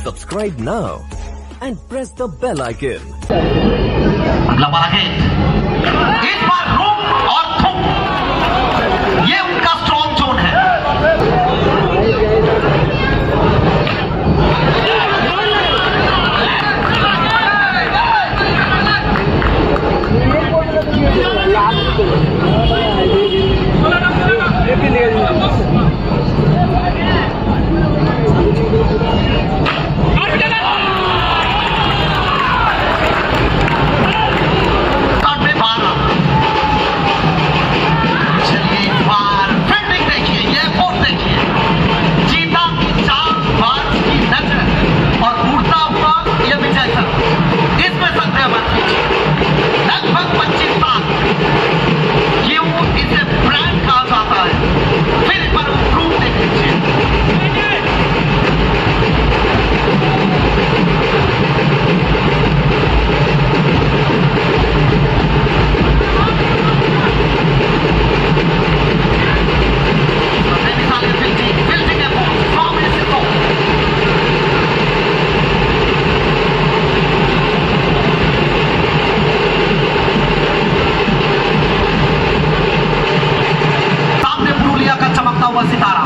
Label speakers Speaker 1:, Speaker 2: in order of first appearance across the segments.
Speaker 1: Subscribe now and press the bell icon.
Speaker 2: अगला वाला gate इस बार रूम और थुम ये उनका स्ट्रॉन्ग जोन है। सितारा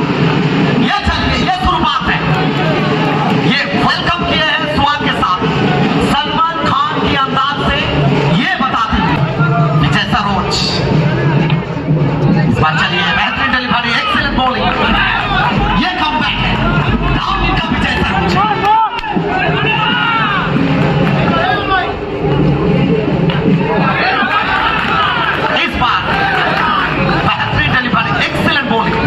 Speaker 2: ये चलिए ये शुरुआत है। ये वेलकम किए हैं स्वाद के साथ सलमान खान के अंदाज से ये बताते हैं विजय सरोज। इस बार चलिए बेहतरीन डिलीवरी एक्सीलेंट बॉलिंग ये कमबैक है डाउन इनका विजय सरोज। इस बार बेहतरीन डिलीवरी एक्सीलेंट बॉलिंग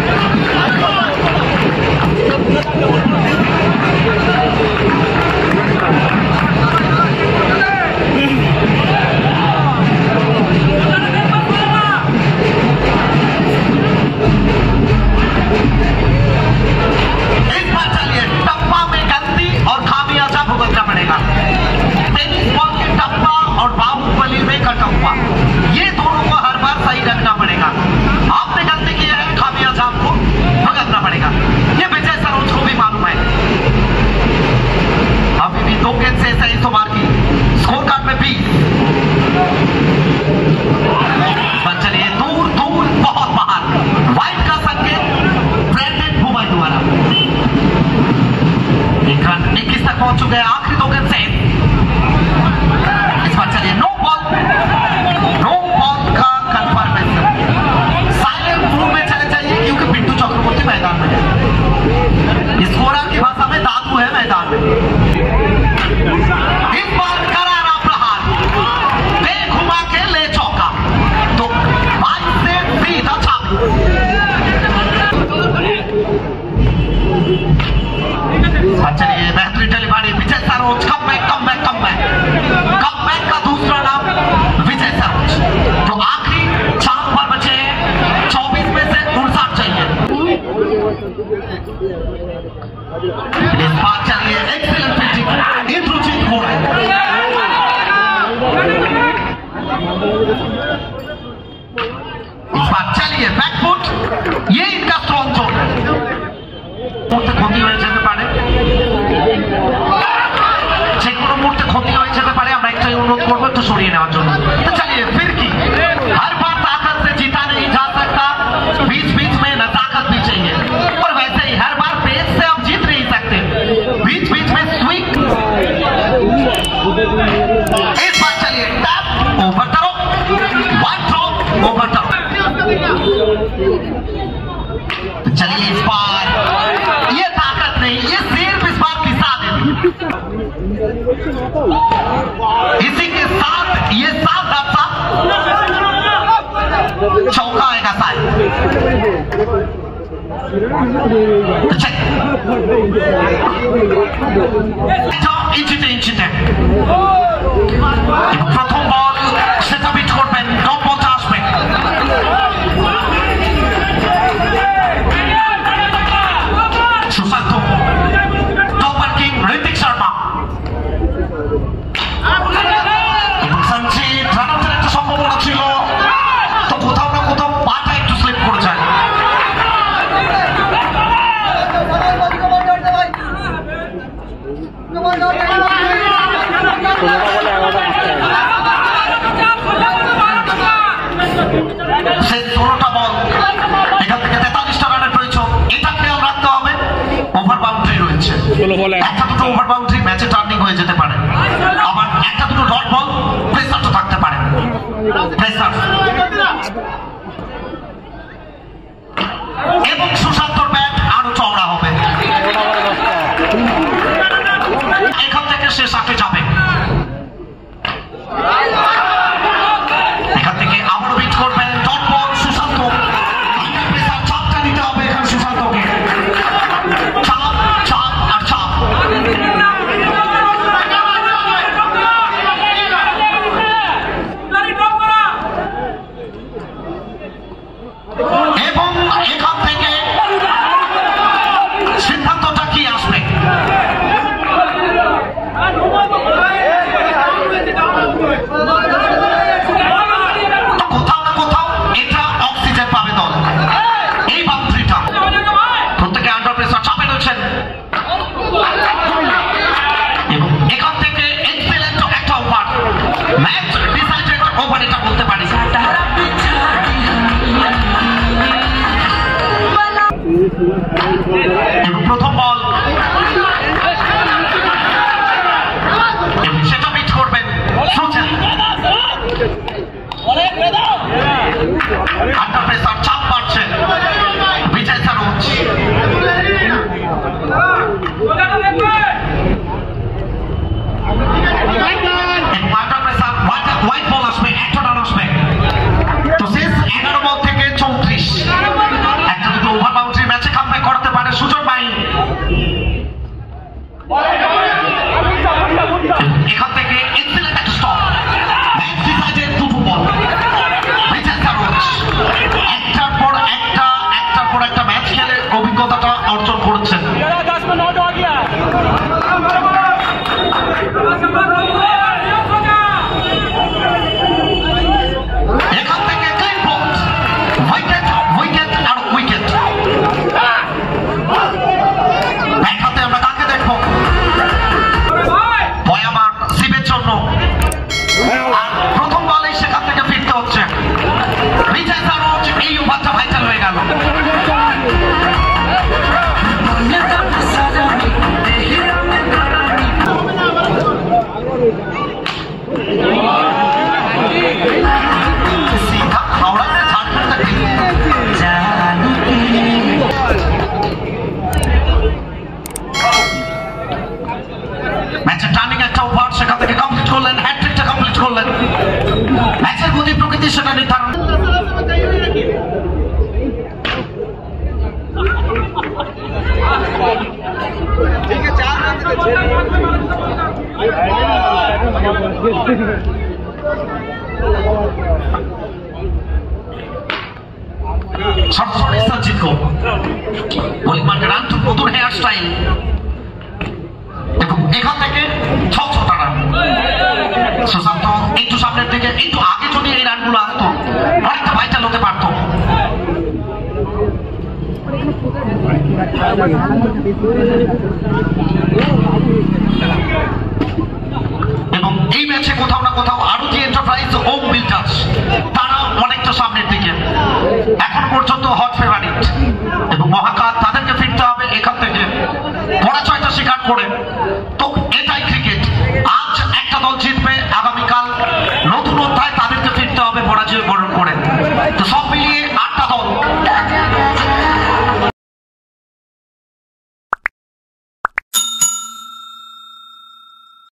Speaker 2: पहुंच चुके हैं आखिरी 2 गेंद से। इस बार चलिए नो बॉल का कंफर्मेशन साइलेंट मूड में चले जाइए क्योंकि पिंटू चक्रवर्ती मैदान में है। स्कोरर की भाषा में दादू है मैदान में। इस बार करारा प्रहार ले घुमा के ले चौका तो 22 से सीधा छापी। चलिए बेहतरीन डिलीवरी विजय सरोज कमबैक का दूसरा नाम विजय सरोज। तो आखिरी 4 ओवर बचे हैं 24 में से 59 चाहिए। इस बार चलिए एक्सीलेंट पिचिंग इंद्रजीत हो रहा है। इस बार चलिए बैकफुट ये इनका स्ट्रॉन्ग जोन है। मुहूर्ते ক্ষতি হয়ে যেতে পারে যে কোনো মুহূর্তে ক্ষতি হয়ে যেতে পারে আমরা একটাই অনুরোধ করব একটু সরিয়ে নেওয়ার জন্য। तो चलिए फिर की हर बार ताकत से जीता नहीं जा सकता बीच बीच में न ताकत भी चाहिए और वैसे ही हर बार पेस से आप जीत नहीं सकते बीच बीच में स्विंग। इस बार चलिए टैप ओवर करो वन थ्रो ओवर करो। तो चलिए इस बार ये ताकत नहीं ये सिर्फ इस बार पिसा देती। इसी के साथ ये 7 चौका आएगा शायद। इंचिते प्रथम बल সেটা বিট করবেন 9 আসবে। সুশান্ত টপার কিং ঋতিক শর্মা এবং সঞ্জিত রানাউটের একটা সম্ভাবনা ছিল তো কোথাও না কোথাও পাটা একটু স্লিপ করে যায়। সেই 16টা বল, এখান থেকে 43টা রানের প্রয়োজন। এটা খেয়াল রাখতে হবে, ওভার বাউন্ডারি রয়েছে, একটা দুটো ওভার বাউন্ডারি ম্যাচে টার্নিং হয়ে যেতে পারে, আবার একটা দুটো ডট বল প্রেসারটা থাকতে পারে। প্রেসার এবং সুশান্তর ব্যাট আরো চওড়া হবে, এখান থেকে সে 60-এ যাবে। এখান থেকে আবারও বিট করবেন ডট বল সুশান্ত। প্রেসার চাপটা নিতে হবে এখানে সুশান্তকে, চাপ চাপ আর চাপ। এবং এখান থেকে সিদ্ধান্তটা কি আসবে? কোথাও না কোথাও এটা অক্সিজেন পাবে দল। এই বাউন্ডারিটা প্রত্যেকে আন্ডার প্রেসার চাপে রয়েছেন এবং এখান থেকে এক্সেলেন্ট একটা ওভার, ম্যাচ ডিসাইডেড ওভার এটা বলতে পারি। এবং প্রথম বল এবং সেটা মিট করবেন সুচেন। আন্ডার প্রেসার চাপ বাড়ছে, বিজয় Saroj under pressure white ball আসবে, একটা রান আসবে। তো শেষ 11 বল থেকে 34, একটা দুটো ওভার বাউন্ডারি ম্যাচে কামব্যাক করতে পারে সুযোগ পাই। এখান থেকে এক্সেলেন্ট একটা স্টপ, ম্যাচ ডিসাইডেড দুটো বল। বিজয় সরোজ একটার পর একটা ম্যাচ খেলে অভিজ্ঞতাটা অর্জন করেছেন। এখান থেকে ক্লিন বল, উইকেট উইকেট আর উইকেট। দেখাতে আমরা কাকে দেখবো? ভয়ামান শিবের জন্য, আর প্রথম বলেই সেখান থেকে ফিরতে হচ্ছে। বিজয় সরোজ এই ওভারটা ভাইটাল হয়ে গেল। सीधा हावड़ा से झारखंड तक ম্যাচের টার্নিং একটা ওভার সেখান থেকে কমপ্লিট করলেন, হ্যাটট্রিকটা কমপ্লিট করলেন। ম্যাচের গতি প্রকৃতি সেটা নির্ধারণ। সরাসরি সঞ্জিত কো বোলিং মার্কে রান, নতুন হেয়ার স্টাইল এবং এখান থেকে 6 রান। সুশান্ত একটু সামনের দিকে, একটু আগে যদি এই রানগুলো আসতো অনেকটা ভাইটাল হতে পারত।